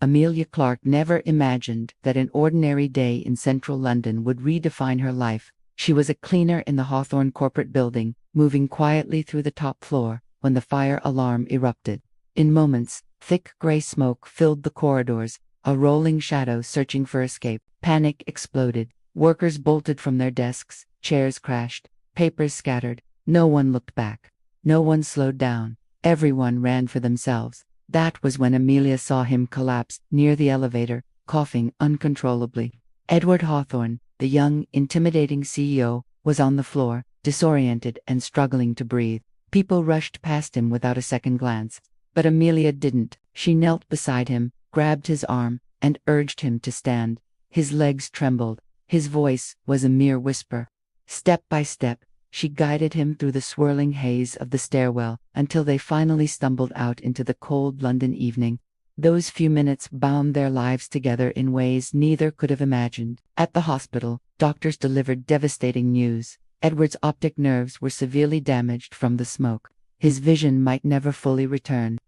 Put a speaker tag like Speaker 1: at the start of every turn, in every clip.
Speaker 1: Amelia Clarke never imagined that an ordinary day in central London would redefine her life. She was a cleaner in the Hawthorne corporate building, moving quietly through the top floor, when the fire alarm erupted. In moments, thick gray smoke filled the corridors, a rolling shadow searching for escape. Panic exploded. Workers bolted from their desks, chairs crashed, papers scattered. No one looked back. No one slowed down. Everyone ran for themselves. That was when Amelia saw him collapse near the elevator, coughing uncontrollably. Edward Hawthorne, the young, intimidating CEO, was on the floor, disoriented and struggling to breathe. People rushed past him without a second glance. But Amelia didn't. She knelt beside him, grabbed his arm, and urged him to stand. His legs trembled. His voice was a mere whisper. Step by step, she guided him through the swirling haze of the stairwell until they finally stumbled out into the cold London evening. Those few minutes bound their lives together in ways neither could have imagined. At the hospital, doctors delivered devastating news. Edward's optic nerves were severely damaged from the smoke. His vision might never fully return.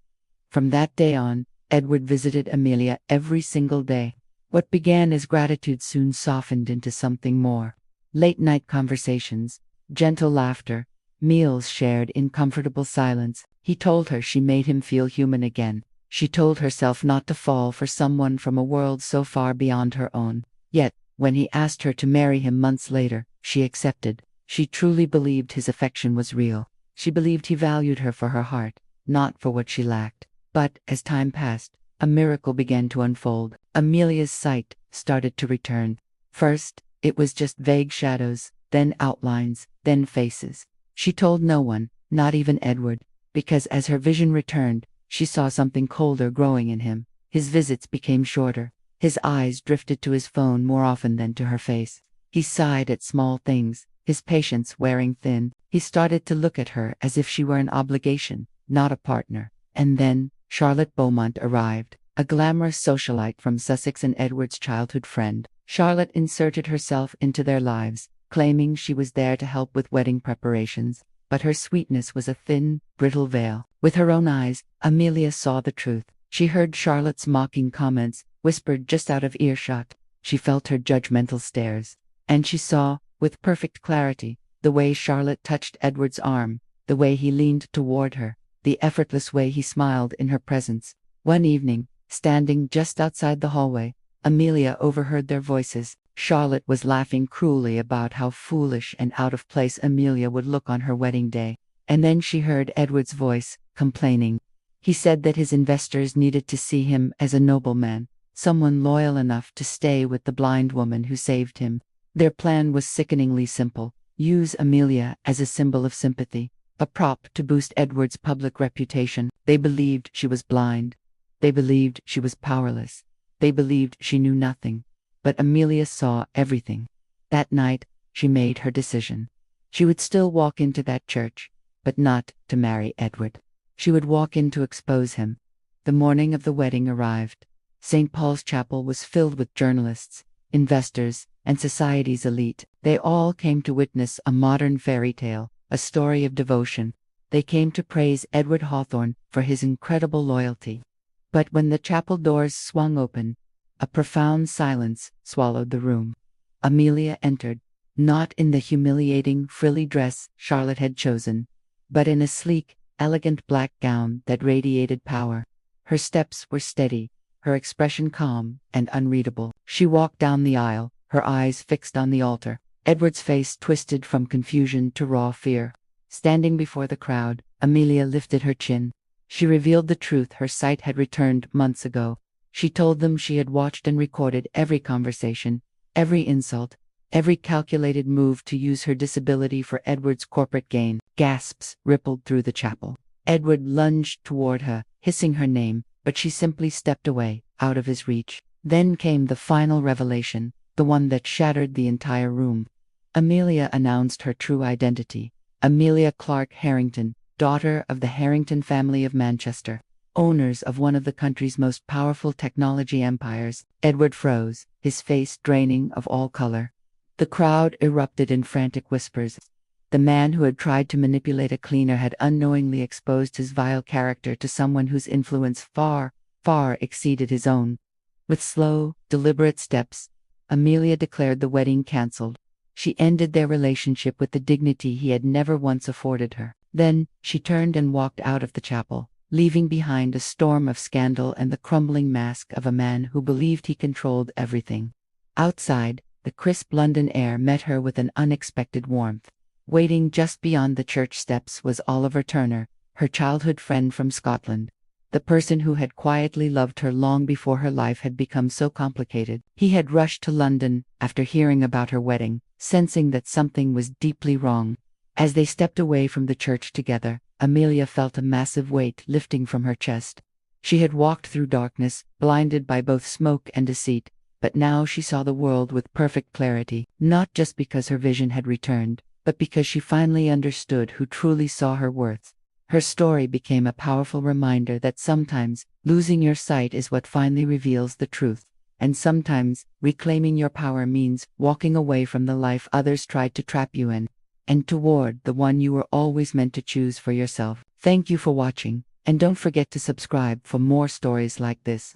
Speaker 1: From that day on, Edward visited Amelia every single day. What began as gratitude soon softened into something more. Late-night conversations, gentle laughter, meals shared in comfortable silence. He told her she made him feel human again. She told herself not to fall for someone from a world so far beyond her own. Yet, when he asked her to marry him months later, she accepted. She truly believed his affection was real. She believed he valued her for her heart, not for what she lacked. But, as time passed, a miracle began to unfold. Amelia's sight started to return. First, it was just vague shadows, then outlines, then faces. She told no one, not even Edward, because as her vision returned, she saw something colder growing in him. His visits became shorter. His eyes drifted to his phone more often than to her face. He sighed at small things, his patience wearing thin. He started to look at her as if she were an obligation, not a partner. And then, Charlotte Beaumont arrived, a glamorous socialite from Sussex and Edward's childhood friend. Charlotte inserted herself into their lives, claiming she was there to help with wedding preparations, but her sweetness was a thin, brittle veil. With her own eyes, Amelia saw the truth. She heard Charlotte's mocking comments, whispered just out of earshot. She felt her judgmental stares. And she saw, with perfect clarity, the way Charlotte touched Edward's arm, the way he leaned toward her, the effortless way he smiled in her presence. One evening, standing just outside the hallway, Amelia overheard their voices. Charlotte was laughing cruelly about how foolish and out of place Amelia would look on her wedding day. And then she heard Edward's voice, complaining. He said that his investors needed to see him as a nobleman, someone loyal enough to stay with the blind woman who saved him. Their plan was sickeningly simple. Use Amelia as a symbol of sympathy, a prop to boost Edward's public reputation. They believed she was blind. They believed she was powerless. They believed she knew nothing. But Amelia saw everything. That night, she made her decision. She would still walk into that church, but not to marry Edward. She would walk in to expose him. The morning of the wedding arrived. St. Paul's Chapel was filled with journalists, investors, and society's elite. They all came to witness a modern fairy tale, a story of devotion. They came to praise Edward Hawthorne for his incredible loyalty. But when the chapel doors swung open, a profound silence swallowed the room. Amelia entered, not in the humiliating, frilly dress Charlotte had chosen, but in a sleek, elegant black gown that radiated power. Her steps were steady, her expression calm and unreadable. She walked down the aisle, her eyes fixed on the altar. Edward's face twisted from confusion to raw fear. Standing before the crowd, Amelia lifted her chin. She revealed the truth her sight had returned months ago. She told them she had watched and recorded every conversation, every insult, every calculated move to use her disability for Edward's corporate gain. Gasps rippled through the chapel. Edward lunged toward her, hissing her name, but she simply stepped away, out of his reach. Then came the final revelation, the one that shattered the entire room. Amelia announced her true identity. Amelia Clarke Harrington, daughter of the Harrington family of Manchester, owners of one of the country's most powerful technology empires. Edward froze, his face draining of all color. The crowd erupted in frantic whispers. The man who had tried to manipulate a cleaner had unknowingly exposed his vile character to someone whose influence far, far exceeded his own. With slow, deliberate steps, Amelia declared the wedding cancelled. She ended their relationship with the dignity he had never once afforded her. Then, she turned and walked out of the chapel, leaving behind a storm of scandal and the crumbling mask of a man who believed he controlled everything. Outside, the crisp London air met her with an unexpected warmth. Waiting just beyond the church steps was Oliver Turner, her childhood friend from Scotland. The person who had quietly loved her long before her life had become so complicated. He had rushed to London after hearing about her wedding, sensing that something was deeply wrong. As they stepped away from the church together, Amelia felt a massive weight lifting from her chest. She had walked through darkness, blinded by both smoke and deceit, but now she saw the world with perfect clarity, not just because her vision had returned, but because she finally understood who truly saw her worth. Her story became a powerful reminder that sometimes losing your sight is what finally reveals the truth, and sometimes reclaiming your power means walking away from the life others tried to trap you in, and toward the one you were always meant to choose for yourself. Thank you for watching, and don't forget to subscribe for more stories like this.